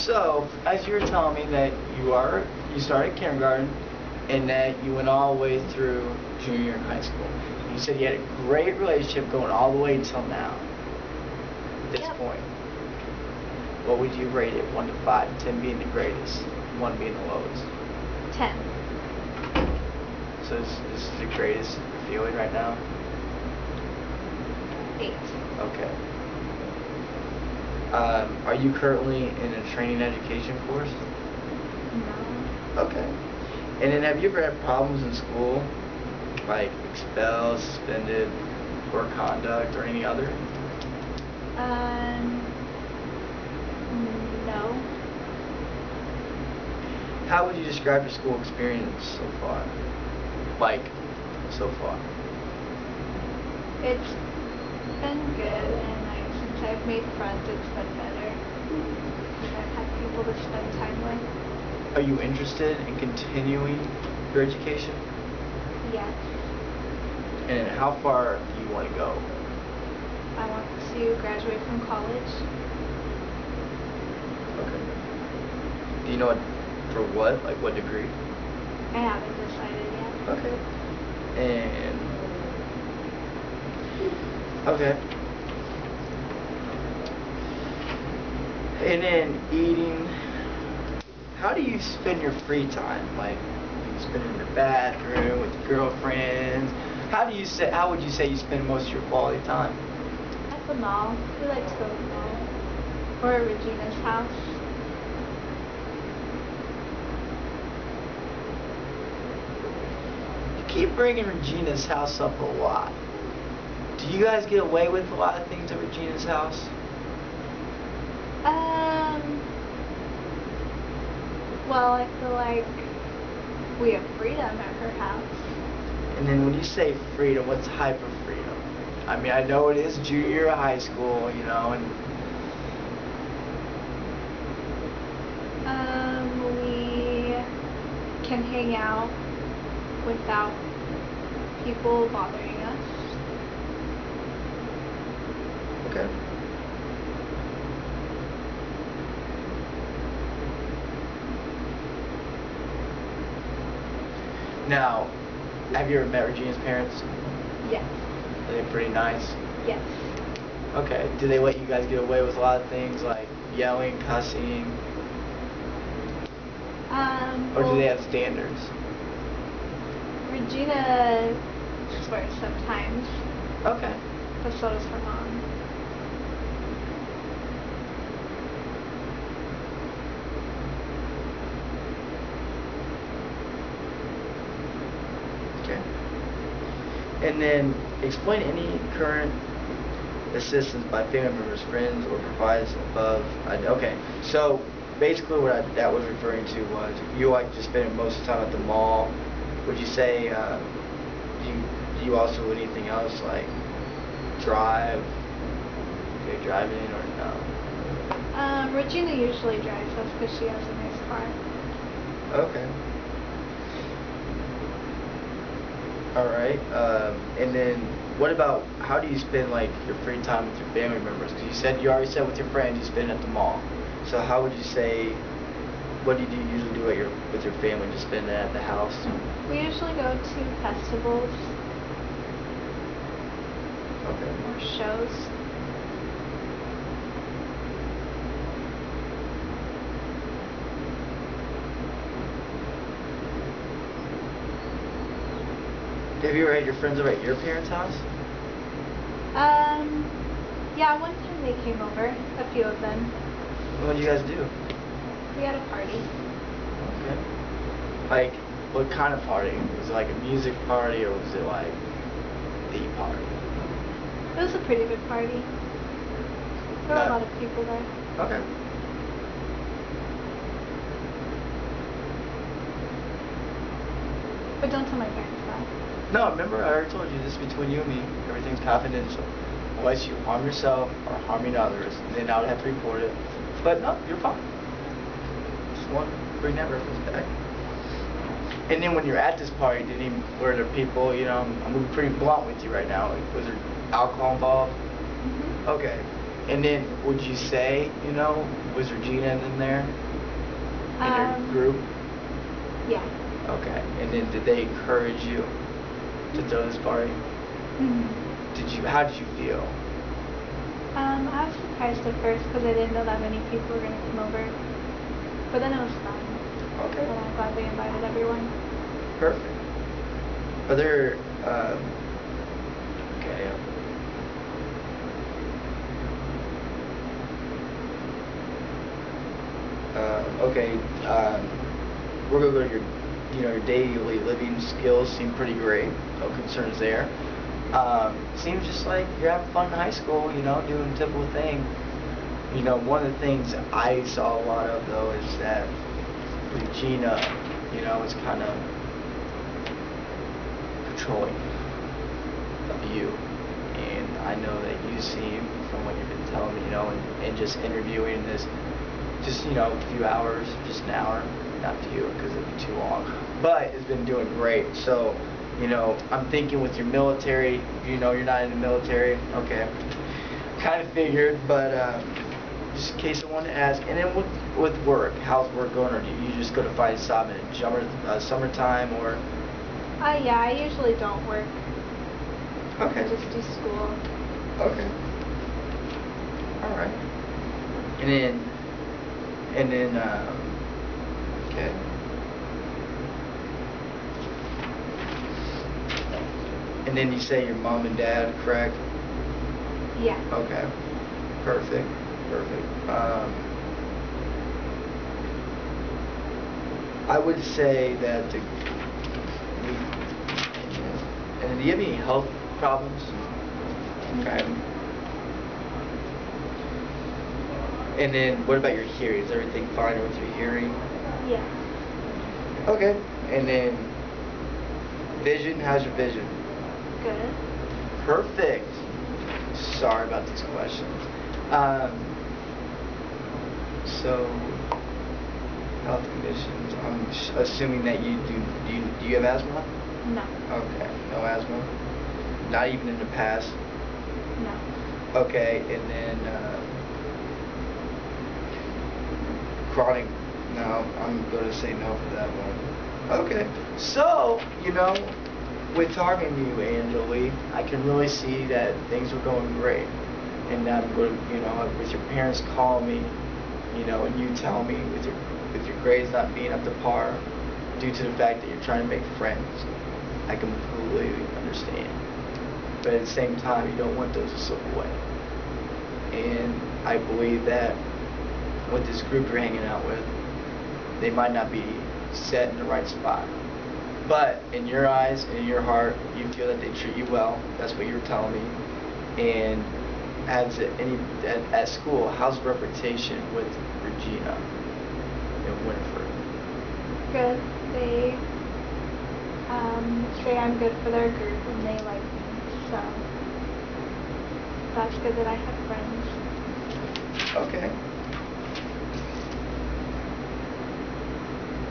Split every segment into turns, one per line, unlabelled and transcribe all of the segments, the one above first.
So, as you were telling me that you started kindergarten and that you went all the way through junior year in high school. You said you had a great relationship going all the way until now. At this
Yep.
point. What would you rate it? 1 to 5, 10 being the greatest, 1 being the lowest.
10.
So this is the greatest you're feeling right now?
8.
Okay. Are you currently in a training education course?
No.
Okay. And then have you ever had problems in school? Like expelled, suspended, poor conduct, or any other?
No.
How would you describe your school experience so far? Like, so far?
It's been good, and since I've made friends, it's been better. Because I've had people to spend time with.
Are you interested in continuing your education?
Yes.
And how far do you want to go?
I want to graduate from college.
Okay. Do you know for what? Like what degree?
I haven't decided yet.
Okay. And okay. And then eating. How do you spend your free time? Like you spend in the bathroom with your girlfriends. How would you say you spend most of your quality time?
At the mall. We like to go to the mall. Or at Regina's house.
You keep bringing Regina's house up a lot. Do you guys get away with a lot of things at Regina's house?
Well, I feel like we have freedom at her house.
And then when you say freedom, what's hyper freedom? I mean, I know it is junior year of high school, you know, and
We can hang out without people bothering us.
okay. Now, have you ever met Regina's parents?
Yes.
Are they pretty nice?
Yes.
Okay. Do they let you guys get away with a lot of things like yelling, cussing? Or do they have standards?
Regina swears sometimes,
Okay.
but so does her mom.
Okay. And then explain any current assistance by family members, friends, or provides above. Okay. So basically, that was referring to was you like to spend most of the time at the mall. Would you say do you also do anything else like drive? Do you drive in or no?
Regina usually drives us because she has a nice car.
Okay. All right. And then what about how do you spend like your free time with your family members? Because you already said with your friends you spend at the mall. So how would you say? What do you usually do with your family? Just spend it at the house?
We usually go to festivals
Okay.
or shows.
Have you ever had your friends over at your parents' house?
Yeah, one time they came over, a few of them.
What did you guys do?
We had a party.
Okay. Like, what kind of party? Was it like a music party or was it like the party?
It was a pretty good party. There were a lot of people there.
Okay.
But don't tell my parents that.
No, remember I already told you this is between you and me. Everything's confidential. Unless you harm yourself or harming others, then I would have to report it. But no, you're fine. Just want to bring that reference back. And then when you're at this party, were there people, I'm going to be pretty blunt with you right now. Like, was there alcohol involved?
Mm-hmm.
Okay. And then, would you say, was Regina in there? In your group?
Yeah.
Okay. And then, did they encourage you to throw this party?
Mhm.
How did you feel?
I was surprised at first because I didn't know that many people were gonna come over. But then it was fun.
Okay.
And I'm glad they invited everyone.
Perfect. Are there, okay. Okay, we're gonna go to your daily living skills seem pretty great. No concerns there. Seems just like you're having fun in high school, doing typical thing. One of the things I saw a lot of though is that Regina, is kind of controlling of you. And I know that you seem, from what you've been telling me, and just interviewing this, just, a few hours, just an hour, not few because it'd be too long, but it's been doing great. So, I'm thinking with your military, you're not in the military, okay, kind of figured, but just in case I wanted to ask. And then with work, how's work going, or do you just go to find a job in summertime, or?
Yeah, I usually don't work.
Okay.
I just do school.
Okay. All right. And then, okay. And then you say your mom and dad, correct?
Yeah.
Okay. Perfect. I would say that and do you have any health problems? Okay. And then what about your hearing? Is everything fine with your hearing?
Yeah.
Okay. And then vision, how's your vision?
Good.
Perfect. Sorry about these questions. So, health conditions. I'm assuming that you do you have asthma?
No.
Okay, no asthma? Not even in the past?
No.
Okay, and then chronic, no, I'm going to say no for that one. Okay, so, with talking to you, Angela, I can really see that things are going great. And I'm going to, with your parents calling me, and you tell me with your grades not being up to par due to the fact that you're trying to make friends, I completely understand. But at the same time, you don't want those to slip away. And I believe that with this group you're hanging out with, they might not be set in the right spot. But in your eyes and in your heart, you feel that they treat you well. That's what you're telling me. And at school, how's the reputation with Regina and Winifred?
Good. They say I'm good for their group and they like me. So that's good that I have friends.
Okay.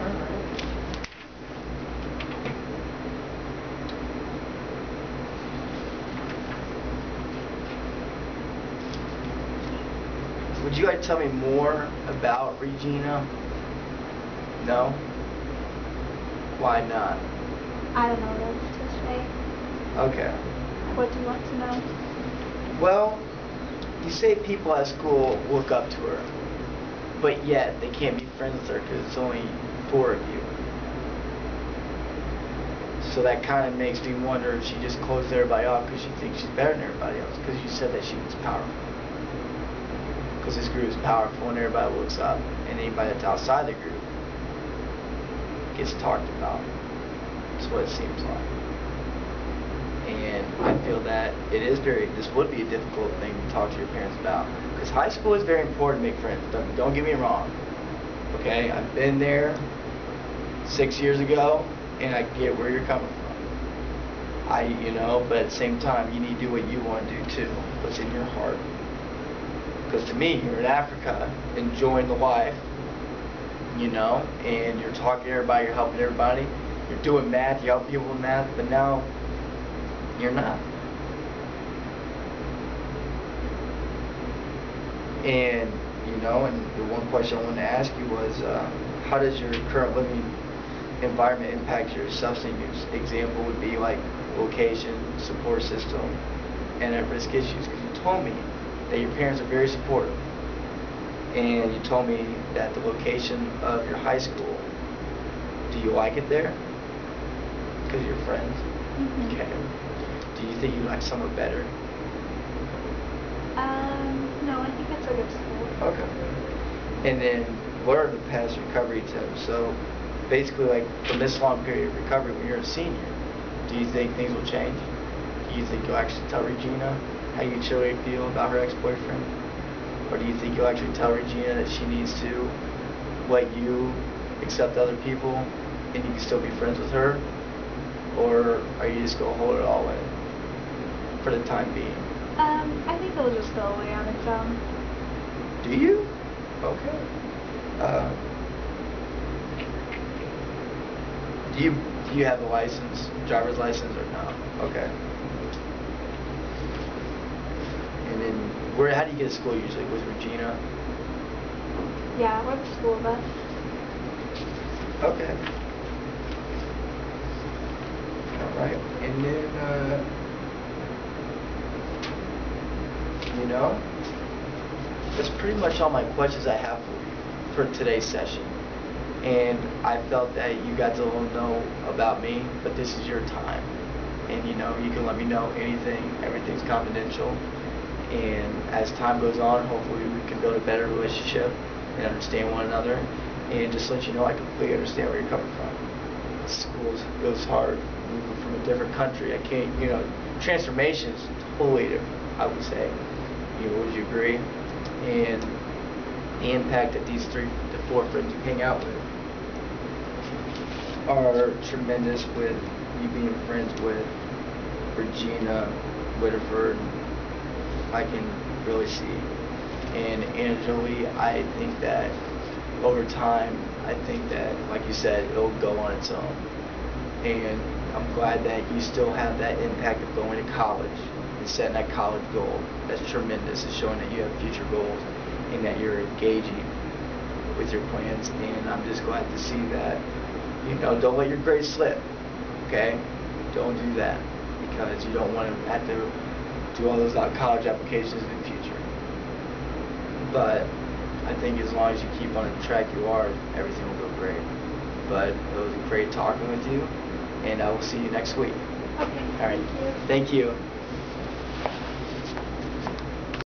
All right. Would you like to tell me more about Regina? No? Why not?
I don't know what else to say.
Okay.
What do you want to know?
Well, you say people at school look up to her, but yet they can't be friends with her because it's only 4 of you. So that kind of makes me wonder if she just closed everybody off because she thinks she's better than everybody else, because you said that she was powerful. Because this group is powerful and everybody looks up, and anybody that's outside the group gets talked about. That's what it seems like. And I feel that this would be a difficult thing to talk to your parents about. Because high school is very important to make friends. Don't get me wrong. Okay, I've been there 6 years ago, and I get where you're coming from. But at the same time, you need to do what you want to do too. What's in your heart. Because to me, you're in Africa, enjoying the life, and you're talking to everybody, you're helping everybody, you're doing math, you help people with math, but now you're not. And, and the one question I wanted to ask you was, how does your current living environment impact your substance use? Example would be like location, support system, and at-risk issues. Because you told me that your parents are very supportive. And you told me that the location of your high school, do you like it there? Because of your friends?
Mm-hmm.
Okay. Do you think you like somewhere better?
No, I think it's a good school.
Okay. And then, what are the past recovery tips? So, basically, like, from this long period of recovery, when you're a senior, do you think things will change? Do you think you'll actually tell Regina how you truly feel about her ex-boyfriend? Or do you think you'll actually tell Regina that she needs to let you accept other people and you can still be friends with her? Or are you just going to hold it all in for the time being?
I think it'll just go away on its own.
Do you? Okay. Do you have a license, driver's license, or no? Okay. And then, how do you get to school usually? With Regina?
Yeah, we're the school bus.
Okay. All right. And then, that's pretty much all my questions I have for today's session. And I felt that you got to know about me, but this is your time. And you can let me know anything, everything's confidential. And as time goes on, hopefully we can build a better relationship and understand one another. And just let you know, I completely understand where you're coming from. School goes hard, moving from a different country. I can't, transformation is totally different, I would say. Would you agree? And the impact that these 3 to 4 friends you hang out with are tremendous, with you being friends with Regina Whitterford, I can really see. And Angeli, I think that over time, I think that, like you said, it'll go on its own. And I'm glad that you still have that impact of going to college and setting that college goal. That's tremendous. It's showing that you have future goals and that you're engaging with your plans. And I'm just glad to see that, don't let your grades slip, okay? Don't do that, because you don't want to have to do all those college applications in the future. But I think as long as you keep on the track you are, everything will go great. But it was great talking with you, and I will see you next week.
Okay.
All right.
Thank you.
Thank you.